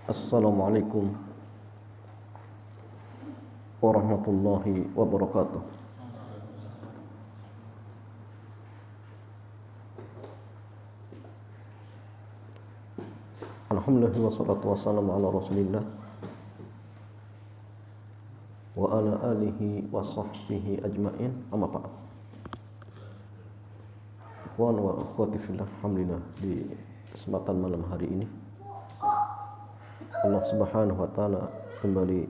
Assalamualaikum warahmatullahi wabarakatuh. Alhamdulillah wassalatu wassalamu ala Rasulillah wa ala alihi wa sahbihi ajma'in. Amma ba'd. Wa akhwati fillah, alhamdulillah di kesempatan malam hari ini Allah Subhanahu wa taala kembali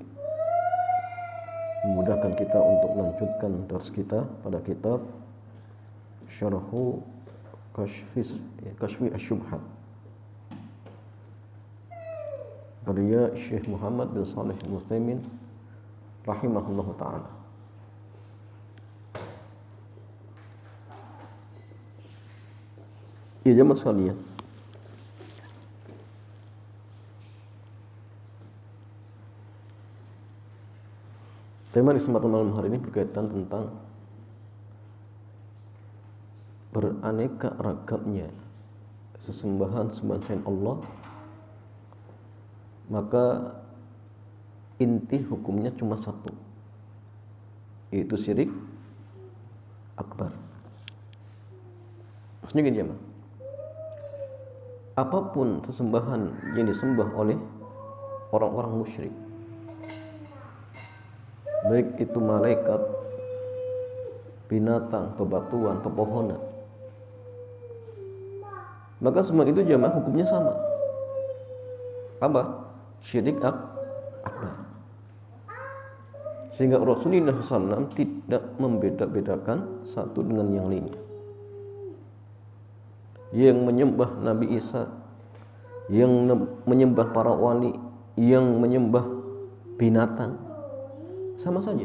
memudahkan kita untuk melanjutkan dars kita pada kitab Syarhu Kashfi Asy-Syubhat karya Syekh Muhammad bin Shalih Al-Utsaimin rahimahullahu taala. Ya jemaah sekalian, tema di kesempatan malam hari ini berkaitan tentang beraneka ragamnya sesembahan selain Allah, maka inti hukumnya cuma satu, yaitu syirik akbar. Maksudnya gini ya, apapun sesembahan yang disembah oleh orang-orang musyrik, baik itu malaikat, binatang, bebatuan, pepohonan, maka semua itu jamaah hukumnya sama. Apa? Syirik akbar. Sehingga Rasulullah SAW tidak membeda-bedakan satu dengan yang lainnya. Yang menyembah Nabi Isa, yang menyembah para wali, yang menyembah binatang, sama saja.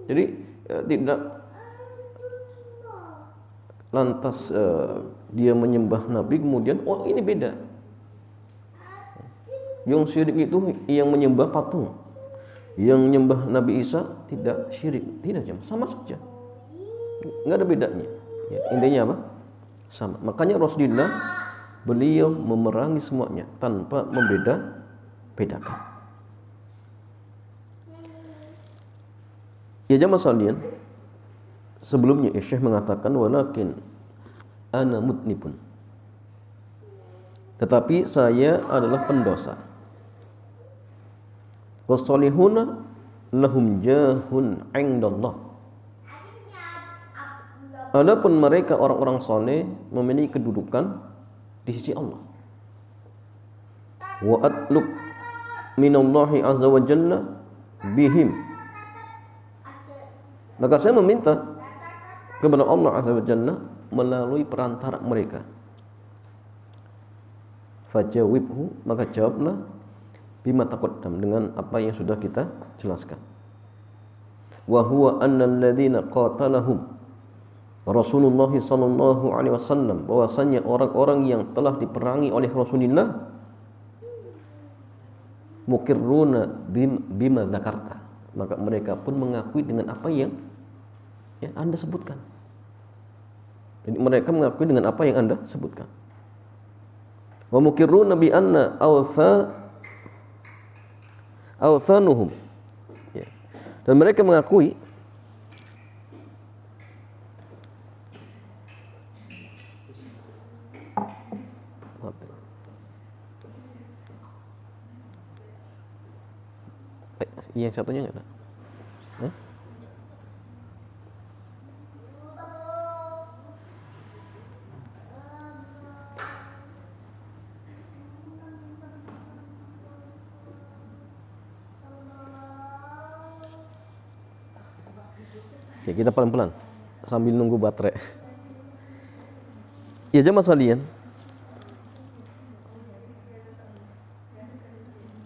Jadi tidak lantas dia menyembah Nabi kemudian oh ini beda. Yang syirik itu yang menyembah patung, yang menyembah Nabi Isa tidak syirik, tidak, sama saja, nggak ada bedanya. Ya, intinya apa? Sama. Makanya Rasulullah beliau memerangi semuanya tanpa membeda-bedakan. Ya jamaah sekalian, sebelumnya Syekh mengatakan walakin ana mudnibun, tetapi saya adalah pendosa. Wassalihuna lahum jahun 'indallah. Adapun mereka orang-orang saleh memiliki kedudukan di sisi Allah. Wa atlub minallahi azza wa jalla bihim. Maka saya meminta kepada Allah azza wa jalla melalui perantara mereka. Fajawibhu, maka jawablah bima taqaddam, dengan apa yang sudah kita jelaskan. Wa huwa annal ladzina qatalahum Rasulullah sallallahu alaihi wasallam, bahwasanya orang-orang yang telah diperangi oleh Rasulullah mukirruna bima dzakarta, maka mereka pun mengakui dengan apa yang Anda sebutkan. Jadi mereka mengakui dengan apa yang Anda sebutkan. Wa mukirruna bi anna awthanuhum, dan mereka mengakui yang satunya enggak ada. Ya, kita pelan-pelan sambil nunggu baterai. Ya jemaah sekalian,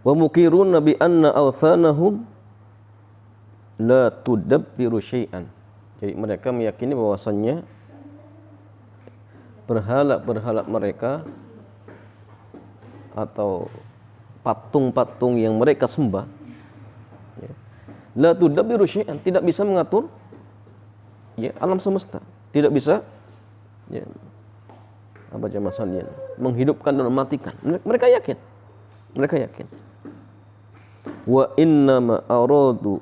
wa mukiruna bi anna awthanahum la tudabbiru syai'an. Jadi mereka meyakini bahwasannya berhala-berhala mereka atau patung-patung yang mereka sembah, la tudabbiru syai'an, tidak bisa mengatur alam semesta, tidak bisa apa jamaah sekalian, menghidupkan dan mematikan. Mereka yakin. Mereka yakin. Wa innama aradu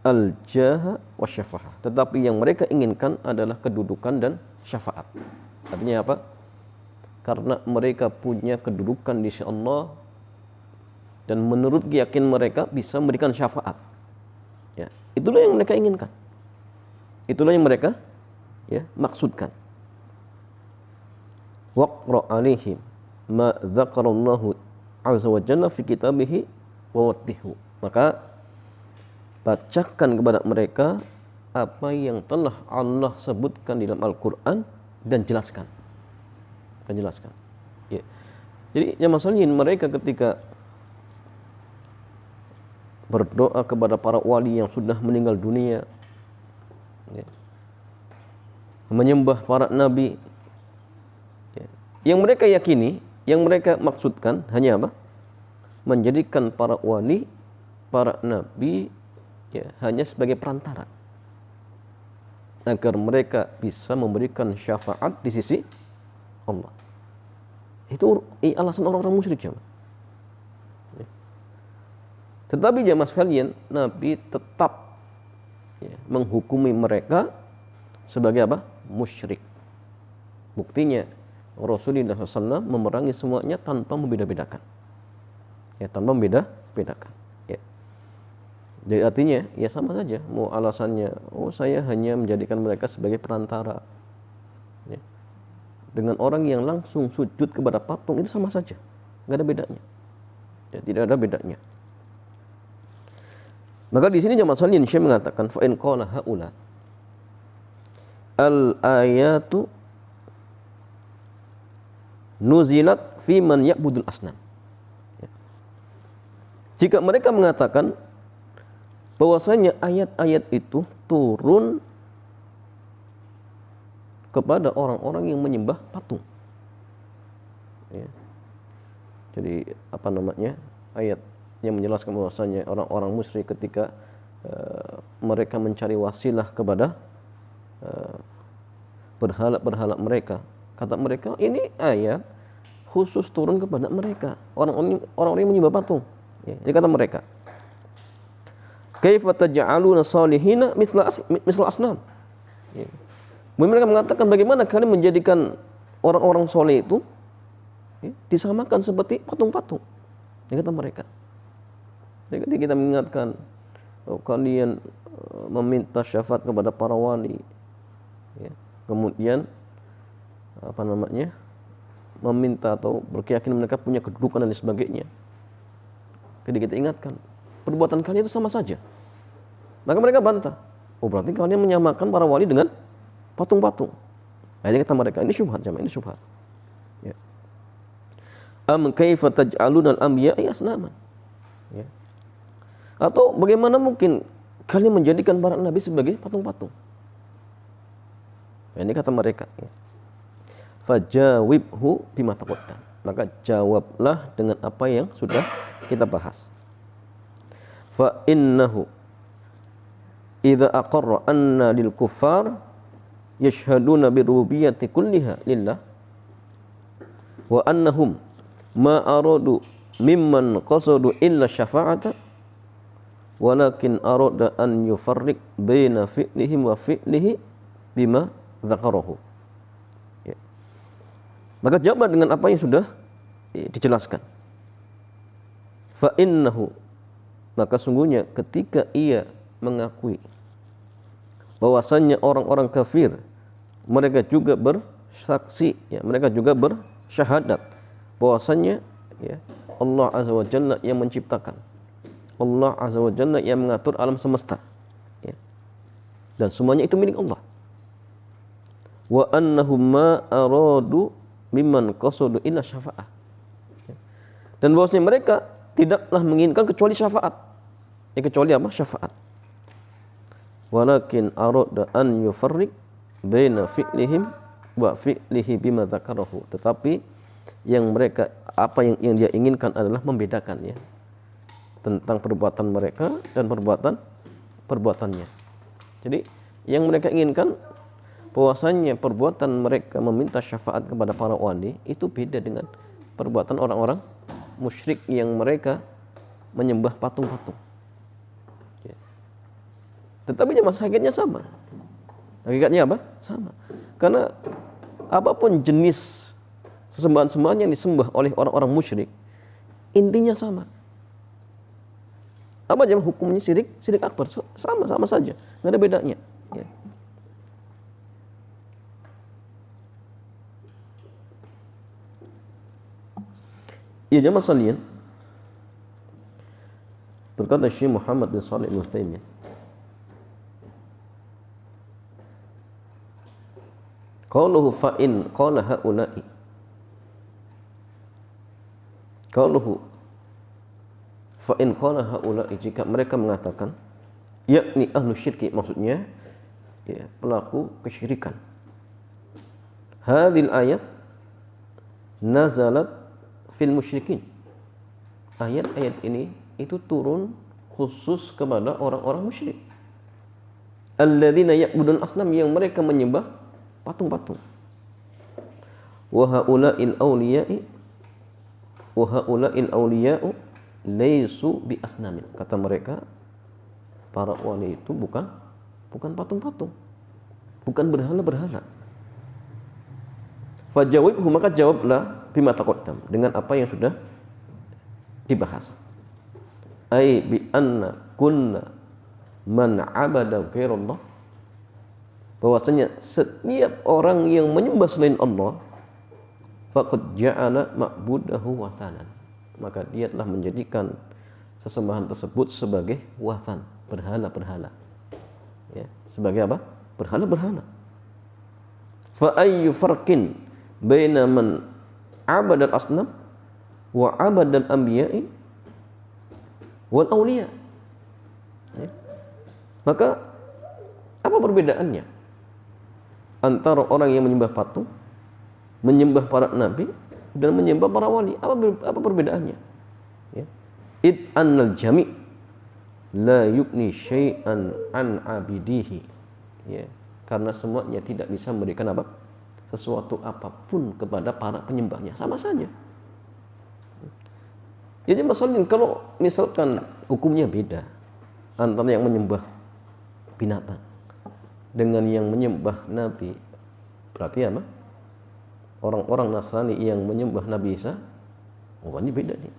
al-jaha wa syafa'ah. Tetapi yang mereka inginkan adalah kedudukan dan syafaat. Artinya apa? Karena mereka punya kedudukan di sisi Allah dan menurut keyakinan mereka bisa memberikan syafaat. Ya, itulah yang mereka inginkan. Itulah yang mereka maksudkan. Waqra 'alaihim ma dzakarallahu 'azza wa jalla fi kitabihi wa wattihu. Maka bacakan kepada mereka apa yang telah Allah sebutkan di dalam Al-Qur'an dan jelaskan. Ya. Jadi jamaah sekalian, mereka ketika berdoa kepada para wali yang sudah meninggal dunia, ya, menyembah para nabi, ya, yang mereka yakini, yang mereka maksudkan hanya apa? Menjadikan para wali, para nabi, ya, hanya sebagai perantara agar mereka bisa memberikan syafaat di sisi Allah. Itu alasan orang-orang musyrik, jemaah. Tetapi jemaah sekalian, Nabi tetap menghukumi mereka sebagai apa? Musyrik. Buktinya Rasulullah SAW memerangi semuanya tanpa membeda-bedakan. Ya, tanpa membeda-bedakan. Ya. Jadi artinya ya sama saja. Mau alasannya, saya hanya menjadikan mereka sebagai perantara. Ya. Dengan orang yang langsung sujud kepada patung itu sama saja, nggak ada bedanya. Ya, tidak ada bedanya. Maka di sini jamaah sekalian Syekh mengatakan fa in qala haula al ayatu nuzilat fi man ya'budul asnam. Ya. Jika mereka mengatakan bahwasanya ayat-ayat itu turun kepada orang-orang yang menyembah patung. Ya. Jadi apa namanya? Ayat yang menjelaskan bahwasanya orang-orang musyrik ketika mereka mencari wasilah kepada berhala-berhala mereka. Kata mereka, ini ayat khusus turun kepada mereka, orang-orang yang menyembah patung. Ya, ini kata mereka. Kaifa taj'aluna salihina misla asnam. Ya. Mereka mengatakan, bagaimana kalian menjadikan orang-orang soleh itu disamakan seperti patung-patung. Ini kata mereka. Jadi kita mengingatkan, kalian meminta syafaat kepada para wali, ya. Kemudian apa namanya, meminta atau berkeyakinan mereka punya kedudukan dan sebagainya. Jadi kita ingatkan, perbuatan kalian itu sama saja. Maka mereka bantah, berarti kalian menyamakan para wali dengan patung-patung. Nah, ini kata mereka, ini syubhat jamaah, ini syubhat. Ya. Am kaifa taj'aluna al-anbiya'a asnaman. Ya. Atau bagaimana mungkin kalian menjadikan para nabi sebagai patung-patung? Nah, ini kata mereka. Ya. Fajawibhu bima taqaddam. Maka jawablah dengan apa yang sudah kita bahas. Fa innahu idza aqarra anna lil kuffar yashhaduna bi rububiyyati kulliha lillah wa annahum ma aradu mimman qasadu illa syafa'ata walakin arada an yufarriq baina fi'lihim wa fi'lihi bima dzakarahu. Ya. Maka jawab dengan apa yang sudah dijelaskan. Fa innahu, maka sungguhnya ketika ia mengakui bahwasannya orang-orang kafir mereka juga bersaksi, ya, mereka juga bersyahadat bahwasannya ya, Allah Azza wa Jalla yang menciptakan, Allah Azza wa Jalla yang mengatur alam semesta, ya. Dan semuanya itu milik Allah. Wa annahum ma aradu mimman qasadu illa syafa'ah. Ya. Dan bahwasanya mereka tidaklah menginginkan kecuali syafaat. Ya, kecuali apa? Syafaat. Walakin arada an yufarriq baina fi'lihim wa fi'lihi bima dzakarahu. Tetapi yang mereka yang dia inginkan adalah membedakan, ya, tentang perbuatan mereka dan perbuatannya. Jadi yang mereka inginkan bahwasanya perbuatan mereka meminta syafaat kepada para wali itu beda dengan perbuatan orang-orang musyrik yang mereka menyembah patung-patung. Ya. Tetapi mas hakikatnya sama. Hakikatnya apa? Sama. Karena apapun jenis sesembahan-sembahan yang disembah oleh orang-orang musyrik, intinya sama. Apa aja hukumnya syirik? Syirik akbar. Sama saja. Nggak ada bedanya. Ya. Ya jemaah sekalian, berkata Syekh Muhammad bin Shalih Al-Utsaimin, qauluhu fa in qala haula'i, qauluhu fa in qala haula'i, jika mereka mengatakan, yakni ahlu syirki, maksudnya ya, pelaku kesyirikan. Hadhil ayat nazalat fil musyrikin. Ayat-ayat ini itu turun khusus kepada orang-orang musyrik. Alladzina ya'budun asnam, yang mereka menyembah patung-patung. Wa haula'il awliya'i wa haula'il awliya'u laisu bi asnamin. Kata mereka, para wali itu bukan patung-patung. Bukan berhala-berhala. Fajawibhu, maka jawablah bima taqaddam, dengan apa yang sudah dibahas. Ai bi anna kunna man abada ghairallah, bahwasanya setiap orang yang menyembah selain Allah, faqad ja'ala ma'budahu wathanan, maka dia telah menjadikan sesembahan tersebut sebagai wathan, berhala-berhala. Ya, sebagai apa? Berhala-berhala. Fa ayyu farqin baina man abadal asnam wa abadal anbiya'i wal awliya. Ya. Maka apa perbedaannya antara orang yang menyembah patung, menyembah para nabi, dan menyembah para wali? Apa perbedaannya? Ya. Id annal jami' la yukni syai'an an abidihi. Ya. Karena semuanya tidak bisa memberikan apa? Sesuatu apapun kepada para penyembahnya, sama saja. Jadi masalahnya kalau misalkan hukumnya beda antara yang menyembah binatang dengan yang menyembah nabi, berarti apa? Orang-orang Nasrani yang menyembah Nabi Isa, oh ini beda nih.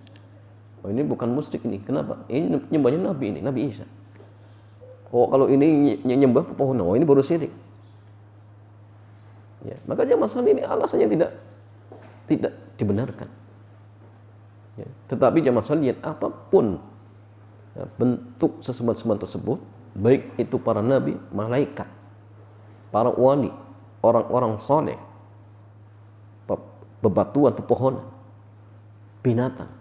Oh ini bukan musyrik ini. Kenapa? Ini menyembahnya Nabi ini, Nabi Isa. Oh kalau ini menyembah pepohonan, oh ini baru syirik. Ya, makanya masalah ini alasannya tidak dibenarkan. Ya, tetapi jamaah sekalian, apapun ya, bentuk sesembahan-sembahan tersebut, baik itu para nabi, malaikat, para wali, orang-orang soleh, bebatuan, pepohonan, binatang,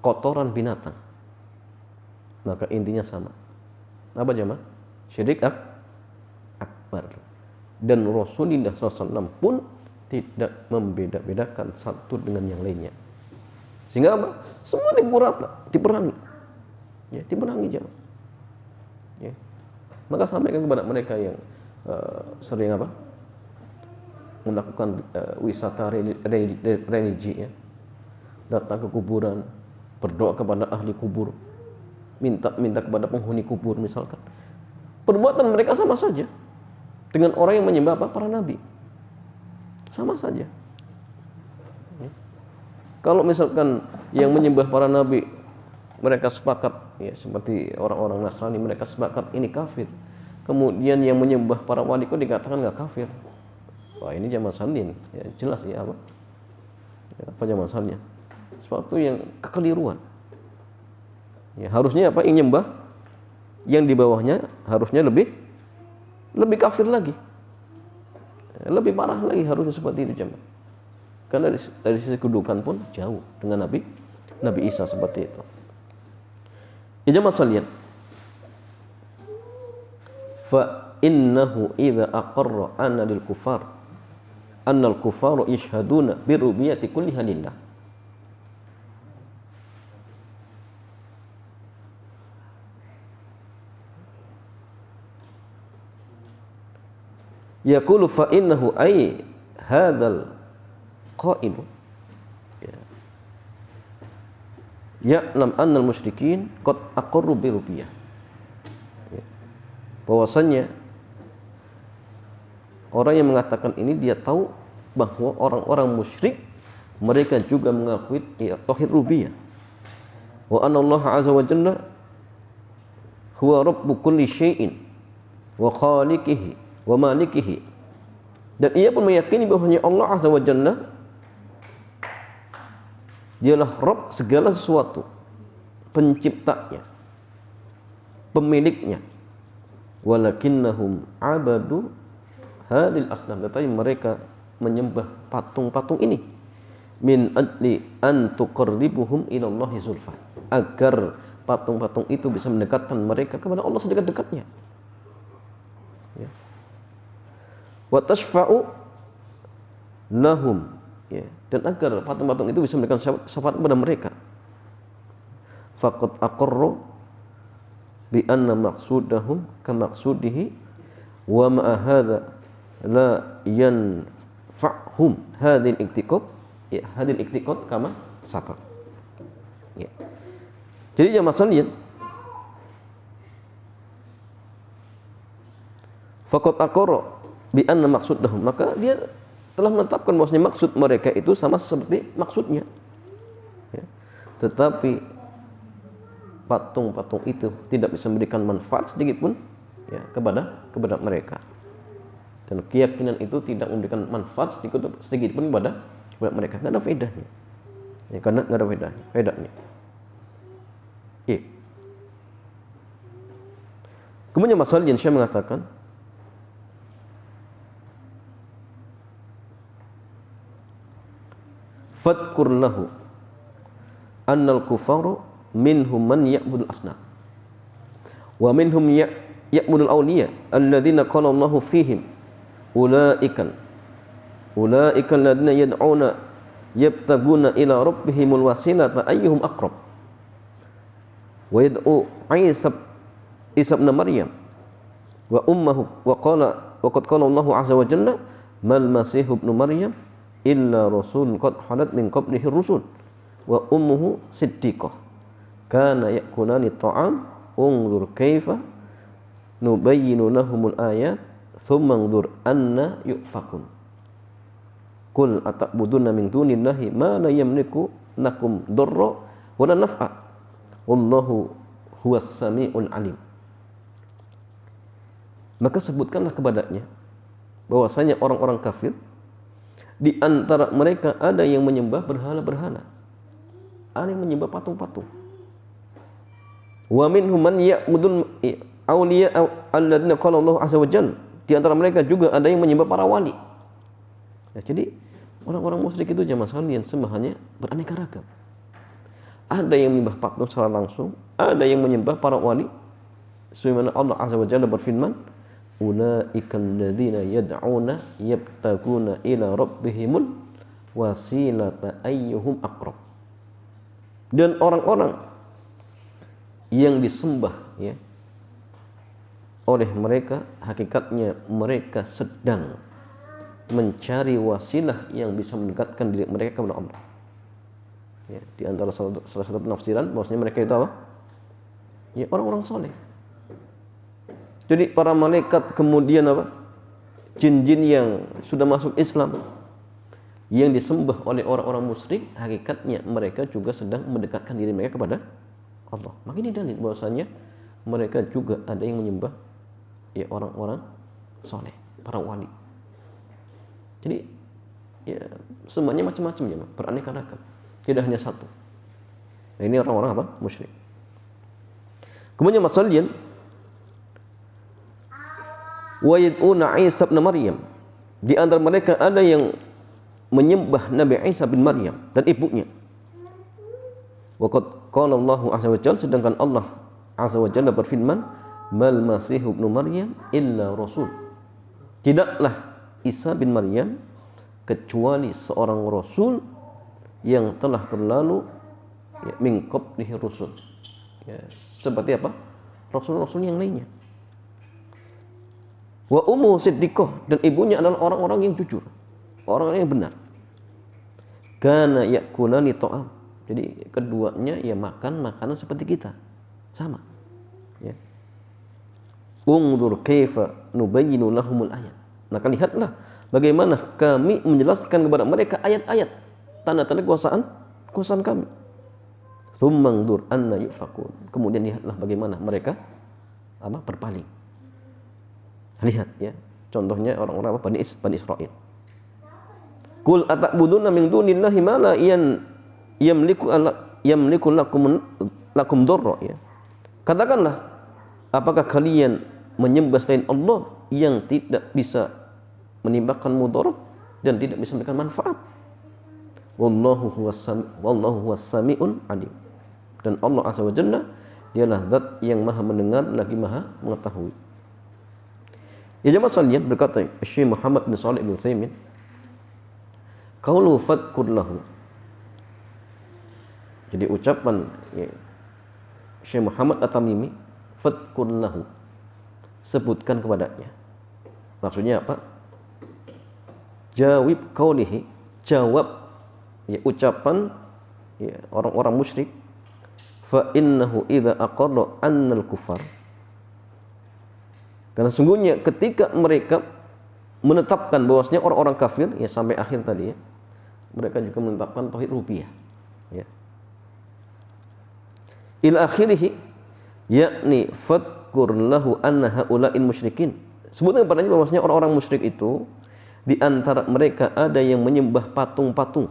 kotoran binatang, maka intinya sama. Apa jamaah? Syirik akbar. Dan Rasulullah SAW pun tidak membeda-bedakan satu dengan yang lainnya. Sehingga apa? Semua diperangi. Ya, diperangi jangan. Ya. Maka sampaikan kepada mereka yang sering apa? Melakukan wisata religi, ya. Datang ke kuburan, berdoa kepada ahli kubur, minta kepada penghuni kubur misalkan. Perbuatan mereka sama saja dengan orang yang menyembah apa? Para nabi. Sama saja. Ya. Kalau misalkan yang menyembah para nabi mereka sepakat, ya seperti orang-orang Nasrani, mereka sepakat ini kafir. Kemudian yang menyembah para wali kok dikatakan nggak kafir? Wah ini jamaah salin, ya jelas ya apa? Ya, apa jamaah salnya? Sesuatu yang kekeliruan. Ya harusnya apa? Yang menyembah yang di bawahnya harusnya lebih kafir lagi, lebih parah lagi, harusnya seperti itu jemaah. Karena dari sisi kedudukan pun jauh dengan Nabi Isa seperti itu. Ya jemaah sekalian, fa innahu idza aqarra anna lil kufar anna al kufara yashhaduna bi rububiyyati kulli halillah. yaqulu fa innahu ay hadzal qailu ya'lam anna al-musyrikin qad aqarru bi rubiyyah. Bahwasanya orang yang mengatakan ini dia tahu bahwa orang-orang musyrik mereka juga mengakui tauhid rububiyah. Wa anna Allah azza wa jalla huwa rabbu kulli syai'in wa khaliqihi wa malikihi. Dan ia pun meyakini bahwasanya Allah azza wa jalla dialah Rabb segala sesuatu, penciptanya, pemiliknya. Walakinnahum abadu hadil asnam, tetapi mereka menyembah patung-patung ini min adli an tuqarribuhum ila Allah zulfa, agar patung-patung itu bisa mendekatkan mereka kepada Allah sedekat-dekatnya. Ya. Wa tashfa'u lahum, ya, dan agar patung-patung itu bisa memberikan syafaat kepada mereka. Faqad aqarru bi anna maqsudahum ka maqsudihi wa ma hadza la yanfa'hum hadhil iktiqad, ya, hadhil iktiqad kama sabaq. Ya. Jadi jamaah sekalian, faqad aqarru bi anna maqsudahum, maka dia telah menetapkan bahwasanya maksud mereka itu sama seperti maksudnya. Ya. Tetapi patung-patung itu tidak bisa memberikan manfaat sedikit pun, ya, kepada mereka. Dan keyakinan itu tidak memberikan manfaat sedikit pun kepada mereka. Tidak ada faedahnya. Ya, karena tidak ada faedahnya. Ya. Kemudian masalah yang saya mengatakan, fadkur lahu annal kufaru minhum man ya'budul asnam wa minhum ya'budul awliya alladzina qala Allahu fihim ulaika alladzina yad'una yabtaguna ila rabbihimul wasilata ayyuhum aqrab wa yad'u Isa ibn Maryam wa ummuhu wa qad qala Allahu azza wa jalla mal masih ibn Maryam illa rasul qad halat min qablihi rusul wa ummuhu siddiqah kana yakulani ta'am unzur kaifa nubayyinu lahumul ayat thumma unzur anna yufakun qul ata'buduna min dunillahi ma la yamliku lakum darra wa la naf'a wallahu huwas samiul alim. Maka sebutkanlah kepadanya bahwasanya orang-orang kafir di antara mereka ada yang menyembah berhala-berhala, ada yang menyembah patung-patung. Wa minhum man ya'budul awliya alladzina qala Allah azza wa jalla. Di antara mereka juga ada yang menyembah para wali. Ya, jadi orang-orang musyrik itu jamaah sekalian sembahannya beraneka ragam. Ada yang menyembah patung secara langsung, ada yang menyembah para wali. Sebagaimana Allah azza wa jalla berfirman, ulaikal ladzina yad'una yabtaguna ila rabbihimul wasilata ayyuhum aqrab. Dan orang-orang yang disembah, ya, oleh mereka, hakikatnya mereka sedang mencari wasilah yang bisa mendekatkan diri mereka kepada Allah. Ya, di antara salah satu penafsiran bahwasanya mereka itu apa? Ya, orang-orang soleh. Jadi para malaikat kemudian apa? Jin-jin yang sudah masuk Islam yang disembah oleh orang-orang musyrik, hakikatnya mereka juga sedang mendekatkan diri mereka kepada Allah. Maka ini dalil bahwasanya mereka juga ada yang menyembah, ya, orang-orang soleh, para wali. Jadi ya semuanya macam-macam, ya, beraneka ragam. Tidak hanya satu. Nah, ini orang-orang apa? Musyrik. Kemudian masalahnya wa yad'una Isa ibn Maryam. Di antara mereka ada yang menyembah Nabi Isa bin Maryam dan ibunya. Wa qad qala Allah azza wa jalla, sedangkan Allah azza wa jalla berfirman, mal masih ibn Maryam illa rasul. Tidaklah Isa bin Maryam kecuali seorang rasul yang telah berlalu, ya, min qablihi rusul. Ya, seperti apa? Rasul-rasul yang lainnya. Wa ummu siddiqah, dan ibunya adalah orang-orang yang jujur, orang yang benar. Kana yakulani ta'am. Jadi keduanya ya makan makanan seperti kita. Sama. Ya. Ungdur kaifa nubayyinu lahumul ayat. Maka lihatlah bagaimana kami menjelaskan kepada mereka ayat-ayat, tanda-tanda kekuasaan kami. Tsummandur anna yufakun. Kemudian lihatlah bagaimana mereka berpaling. Lihat ya, contohnya orang-orang Bani Israil. Qul atabuduna min dunillahi ma la yamliku lakum darra ya. Katakanlah, apakah kalian menyembah selain Allah yang tidak bisa menimbulkan mudarat dan tidak bisa memberikan manfaat? Wallahu huwas samiun alim. Dan Allah Azza wa Jalla dialah zat yang maha mendengar lagi maha mengetahui. Ya jemaah sekalian, berkata Syekh Muhammad bin Shalih bin Utsaimin, qaulu fadkur lahu. Jadi ucapan ya, Syekh Muhammad At-Tamimi, fadkur lahu, sebutkan kepadanya. Maksudnya apa? Jawab qaulihi, jawab ya, ucapan ya, orang-orang musyrik. Fa innahu idza aqarra annal kufar. Karena sungguhnya ketika mereka menetapkan bahwasanya orang-orang kafir ya sampai akhir tadi ya, mereka juga menetapkan tauhid rububiyah ya. Ila akhirih yakni fadkur lahu anna haula'il musyrikin. Sebutkan kepadanya bahwasanya orang-orang musyrik itu di antara mereka ada yang menyembah patung-patung,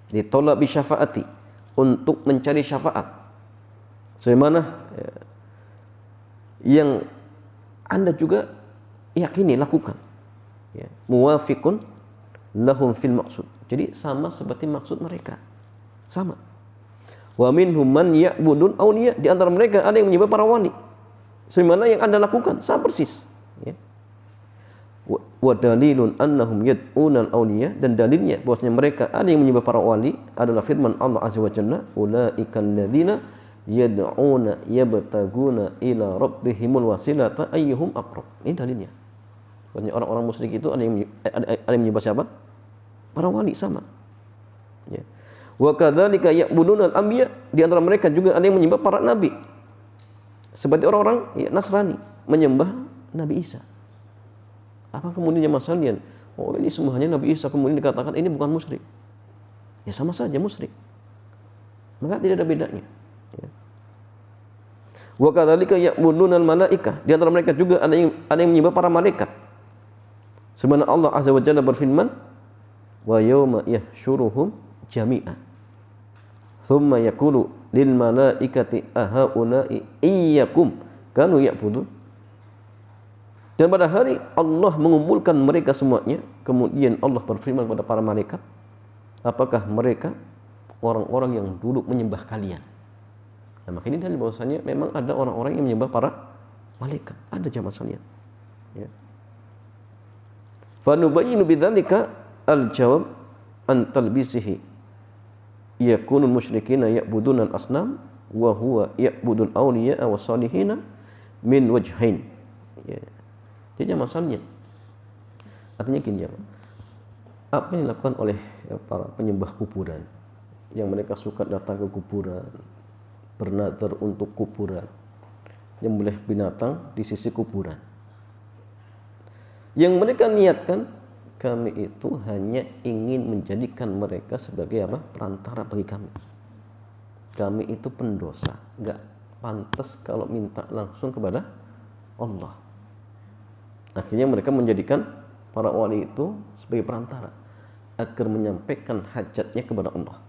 ditolak bi syafaati, untuk mencari syafaat. Sebagaimana ya, yang Anda juga yakini lakukan. Ya, muwafiqun lahum fil maqsud. Jadi sama seperti maksud mereka. Sama. Wa minhum man ya'budun awliya, di antara mereka ada yang menyembah para wali. Sebagaimana yang Anda lakukan, sama persis. Ya. Wa dalilun annahum yad'unal awliya, dan dalilnya bahwasanya mereka ada yang menyembah para wali adalah firman Allah Azza wa Jalla, ulaikal ladzina yad'una yabtaguna ila rabbihimul wasilata ayyuhum aqrab. Ini dalilnya. Bahwasanya orang-orang musyrik itu ada yang menyembah siapa? Para wali, sama. Ya. Wa kadzalika ya'budunal anbiya, di antara mereka juga ada yang menyembah para nabi. Seperti orang-orang ya, Nasrani menyembah Nabi Isa. Apa kemudian jemaah sekalian, oh ini semuanya Nabi Isa, kemudian dikatakan ini bukan musyrik? Ya sama saja musyrik. Maka tidak ada bedanya. Ya. Wa kadzalika ya'budunal malaikah, di antara mereka juga ada yang menyembah para malaikat. Sebagaimana Allah Azza wa Jalla berfirman, wa yauma yahsyuruhum jami'an thumma yaqulu lil malaikati ahaula'i iyyakum kanu ya'budun. Dan pada hari Allah mengumpulkan mereka semuanya, kemudian Allah berfirman kepada para malaikat, apakah mereka orang-orang yang dulu menyembah kalian? Nah, maka ini dalil bahwasanya memang ada orang-orang yang menyembah para malaikat. Ada jamaah sekalian. Ya. Fa nubayyinu bidzalika al-jawab an talbisihi yakunul musyrikina ya'budunal asnam wa huwa ya'budul awliya wa salihina min wajhain. Ya. Jadi masalahnya artinya gini ya, apa yang dilakukan oleh para penyembah kuburan yang mereka suka datang ke kuburan, bernadar untuk kuburan, menyembelih binatang di sisi kuburan, yang mereka niatkan, kami itu hanya ingin menjadikan mereka sebagai apa? Perantara bagi kami. Kami itu pendosa, enggak pantas kalau minta langsung kepada Allah. Akhirnya mereka menjadikan para wali itu sebagai perantara agar menyampaikan hajatnya kepada Allah.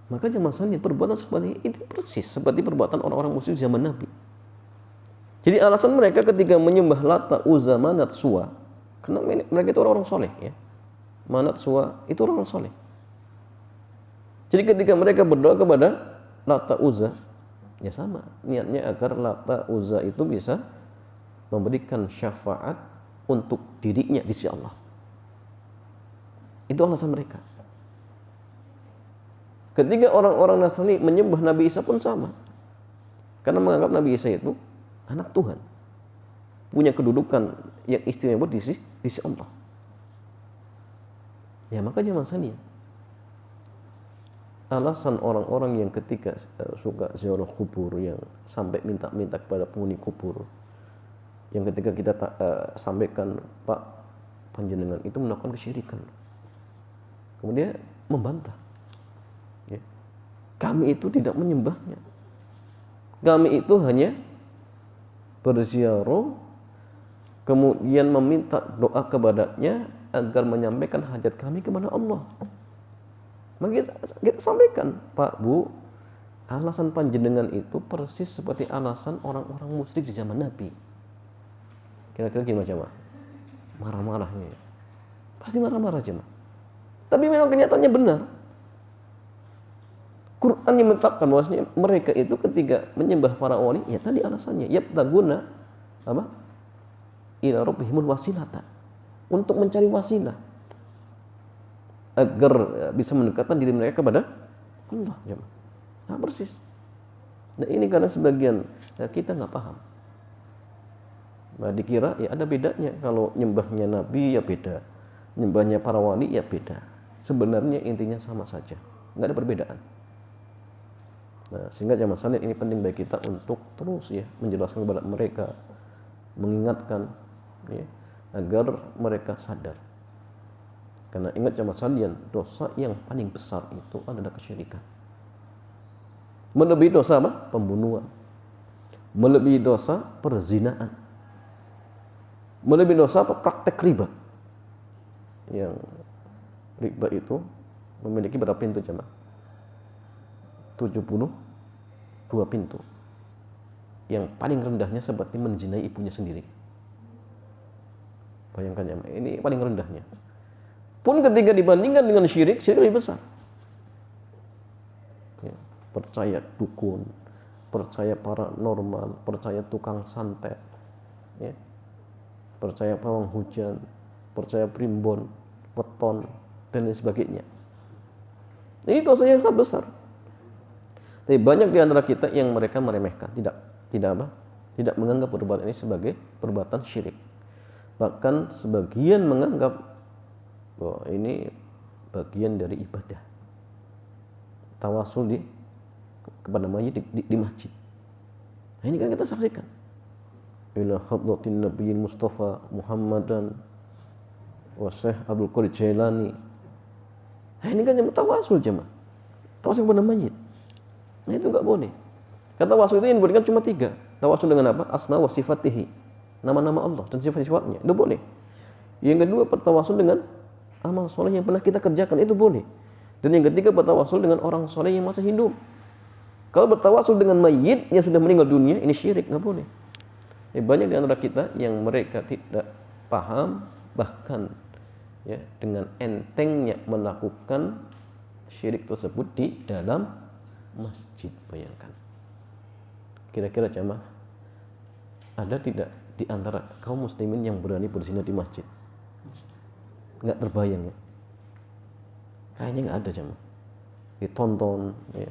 Maka jemaah perbuatan seperti itu persis seperti perbuatan orang-orang musyrik zaman Nabi. Jadi alasan mereka ketika menyembah Lata, Uzza, Manat, Suwa, karena mereka itu orang-orang soleh ya. Manat, Suwa itu orang-orang soleh. Jadi ketika mereka berdoa kepada Lata, Uzza, ya sama niatnya agar Lata, Uzza itu bisa memberikan syafaat untuk dirinya di sisi Allah. Itu alasan mereka. Ketika orang-orang Nasrani menyembah Nabi Isa pun sama. Karena menganggap Nabi Isa itu anak Tuhan. punya kedudukan yang istimewa di sisi Allah. Ya makanya masalahnya alasan orang-orang yang ketika suka ziarah kubur, yang sampai minta-minta kepada penghuni kubur, yang ketika kita sampaikan, Pak, panjenengan itu melakukan kesyirikan, kemudian membantah, ya, kami itu tidak menyembahnya, kami itu hanya berziarah kemudian meminta doa kepadanya agar menyampaikan hajat kami kepada Allah. Maka kita sampaikan, Pak, Bu, alasan panjenengan itu persis seperti alasan orang-orang musyrik di zaman Nabi. Kira-kira gimana jemaah? Marah-marahnya. Pasti marah-marah jemaah. Tapi memang kenyataannya benar. Quran yang menetapkan bahwasanya mereka itu ketika menyembah para wali, ya tadi alasannya, yabtaguna apa? Ila rabbihimul wasilata. Untuk mencari wasilah agar bisa mendekatkan diri mereka kepada Allah, jemaah. Nah, persis. Nah, ini karena sebagian kita nggak paham. Nah, dikira ya ada bedanya, kalau nyembahnya Nabi ya beda, nyembahnya para wali ya beda. Sebenarnya intinya sama saja, nggak ada perbedaan. Nah, sehingga jemaah sekalian, ini penting bagi kita untuk terus ya menjelaskan kepada mereka, mengingatkan ya, agar mereka sadar. Karena ingat jemaah sekalian, dosa yang paling besar itu adalah kesyirikan. Melebihi dosa apa? Pembunuhan. Melebihi dosa perzinaan. Melebihi dosa apa? Praktek riba. Yang riba itu memiliki berapa pintu jemaah? 72 pintu. Yang paling rendahnya seperti menzinai ibunya sendiri. Bayangkan jemaah, ini paling rendahnya. Pun ketika dibandingkan dengan syirik lebih besar. Ya, percaya dukun, percaya paranormal, percaya tukang santet, ya, percaya pawang hujan, percaya primbon, weton, dan lain sebagainya. Ini dosanya sangat besar. Tapi banyak di antara kita yang mereka meremehkan, tidak menganggap perbuatan ini sebagai perbuatan syirik. Bahkan sebagian menganggap bahwa ini bagian dari ibadah, tawasul kepada mayit di masjid. Nah, ini kan kita saksikan. Ila hadratin nabiyil Mustafa Muhammadan wa Syekh Abdul Qadir Jailani. Nah, ini kan yang tawasul jemaah, tawasul kepada mayit. Nah, itu enggak boleh. Kata tawasul itu yang diberikan cuma 3. Tawasul dengan apa? Asma wa sifatihi, nama-nama Allah dan sifat-sifatnya, itu boleh. Yang kedua, bertawasul dengan amal soleh yang pernah kita kerjakan, itu boleh. Dan yang ketiga, bertawasul dengan orang soleh yang masih hidup. Kalau bertawasul dengan mayit yang sudah meninggal dunia, ini syirik, nggak boleh. Banyak di antara kita yang mereka tidak paham, bahkan ya dengan entengnya melakukan syirik tersebut di dalam masjid. Bayangkan. Kira-kira jamaah, ada tidak di antara kaum muslimin yang berani berzina di masjid? Nggak terbayang ya, kayaknya nggak ada jemaah. Ditonton ya,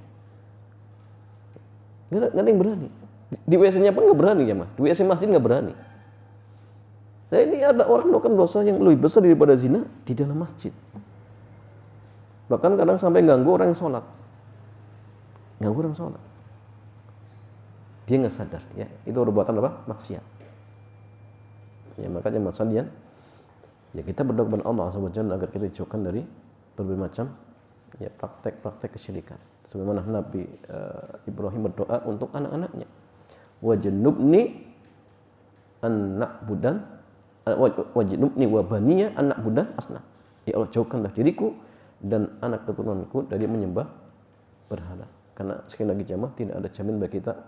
nggak ada yang berani. Di WC-nya pun nggak berani jemaah, di WC masjid nggak berani. Nah, ini ada orang melakukan dosa yang lebih besar daripada zina di dalam masjid. Bahkan kadang sampai ganggu orang yang sholat, dia nggak sadar ya, itu perbuatan apa? Maksiat. Ya, makanya masalahnya ya kita berdoa kepada Allah SWT agar kita dijauhkan dari berbagai macam ya praktek-praktek kesyirikan. Sebagaimana Nabi Ibrahim berdoa untuk anak-anaknya, wajnubni wa baniya an na'budan asnam. Ya Allah, jauhkanlah diriku dan anak keturunanku dari menyembah berhala. Karena sekali lagi jamaah, tidak ada jamin bagi kita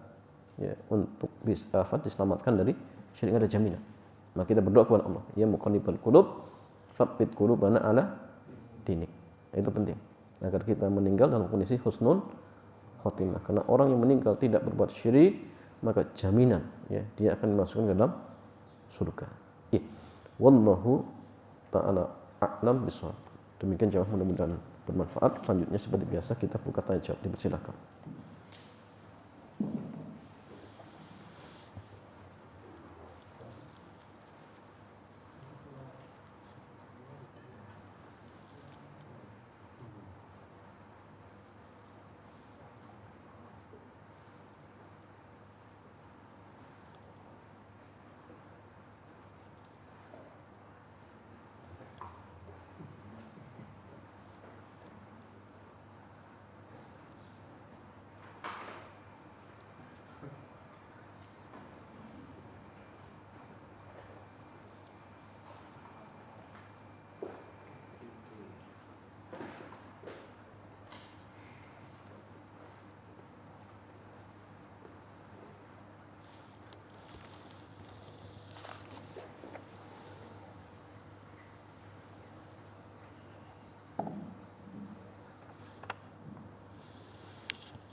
ya untuk bisa diselamatkan dari syirik, ada jaminan. Maka kita berdoa kepada Allah, ya muqallibal qulub, tsabbit qulubana ala dinik. Itu penting agar kita meninggal dalam kondisi husnul khotimah. Karena orang yang meninggal tidak berbuat syirik, maka jaminan ya dia akan dimasukkan ke dalam surga. Wallahu ta'ala a'lam bishawab. Demikian jawab, mudah-mudahan bermanfaat. Selanjutnya seperti biasa kita buka tanya jawab, dipersilakan.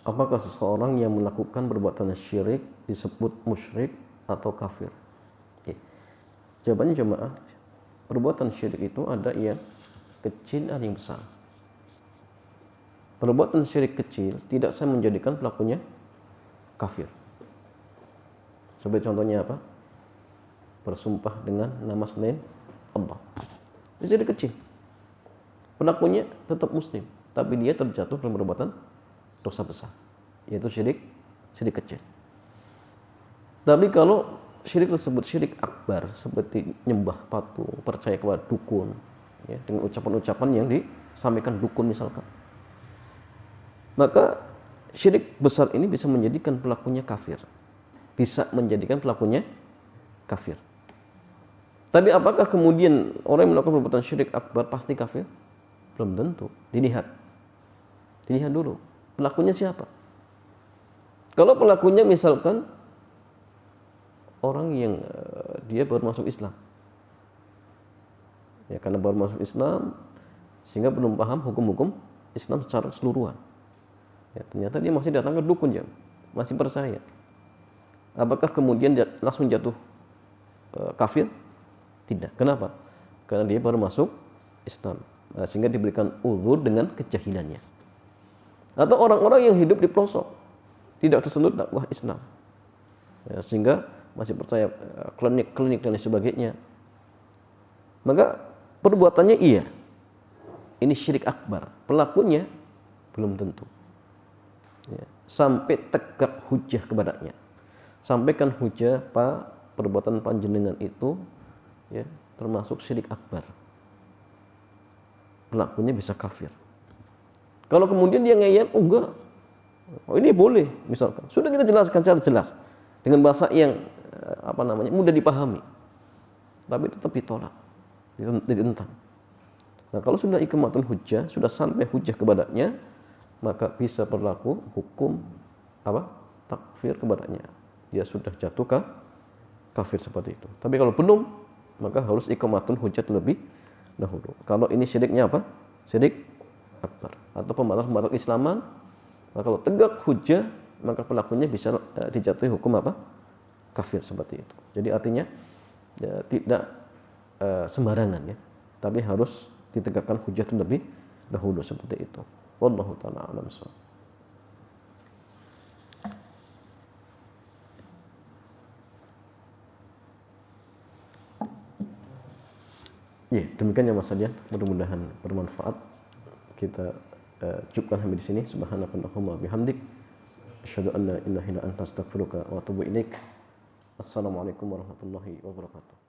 apakah seseorang yang melakukan perbuatan syirik disebut musyrik atau kafir? Oke. Jawabannya jemaah, perbuatan syirik itu ada yang kecil, ada yang besar. Perbuatan syirik kecil tidak saya menjadikan pelakunya kafir. Sebagai contohnya apa? Bersumpah dengan nama selain Allah. Ini syirik kecil. Pelakunya tetap muslim, tapi dia terjatuh dalam perbuatan dosa besar, yaitu syirik kecil. Tapi kalau syirik tersebut syirik akbar, seperti nyembah patung, percaya kepada dukun, ya, dengan ucapan-ucapan yang disampaikan dukun misalkan, maka syirik besar ini bisa menjadikan pelakunya kafir. Bisa menjadikan pelakunya kafir. Tapi apakah kemudian orang yang melakukan perbuatan syirik akbar pasti kafir? Belum tentu. Dilihat dulu pelakunya siapa. Kalau pelakunya misalkan orang yang dia baru masuk Islam, ya, karena baru masuk Islam sehingga belum paham hukum-hukum Islam secara keseluruhan, ya, ternyata dia masih datang ke dukun, ya, masih percaya. Apakah kemudian dia langsung jatuh kafir? Tidak. Kenapa? Karena dia baru masuk Islam, sehingga diberikan uzur dengan kejahilannya. Atau orang-orang yang hidup di pelosok, tidak tersentuh dakwah Islam, ya, sehingga masih percaya klinik-klinik dan lain sebagainya, maka perbuatannya iya, ini syirik akbar. Pelakunya belum tentu, ya, sampai tegak hujah kepadanya. Sampaikan hujah, Pak, perbuatan panjenengan itu, ya, termasuk syirik akbar, pelakunya bisa kafir. Kalau kemudian dia ngeyel, oh enggak, oh ini boleh misalkan, sudah kita jelaskan secara jelas dengan bahasa yang mudah dipahami, tapi tetap ditolak, ditentang. Nah, kalau sudah iqamatul hujjah, sudah sampai hujjah kepadanya, maka bisa berlaku hukum takfir kepadanya. Dia sudah jatuh ke kafir seperti itu. Tapi kalau belum, maka harus iqamatul hujjah terlebih dahulu. Kalau ini syiriknya apa? Syirik akbar atau pembatal Islaman. Maka kalau tegak hujjah, maka pelakunya bisa dijatuhi hukum apa? Kafir seperti itu. Jadi artinya ya, tidak sembarangan, ya, tapi harus ditegakkan hujjah terlebih dahulu seperti itu. Wallahu ta'ala a'lam bishawab. Ya, demikian ya Mas Sadian, mudah-mudahan bermanfaat. Kita cukupkan sampai di sini. Subhanakallahumma bihamdik, asyhadu an la ilaha illa anta astaghfiruka wa atubu ilaik. Assalamualaikum warahmatullahi wabarakatuh.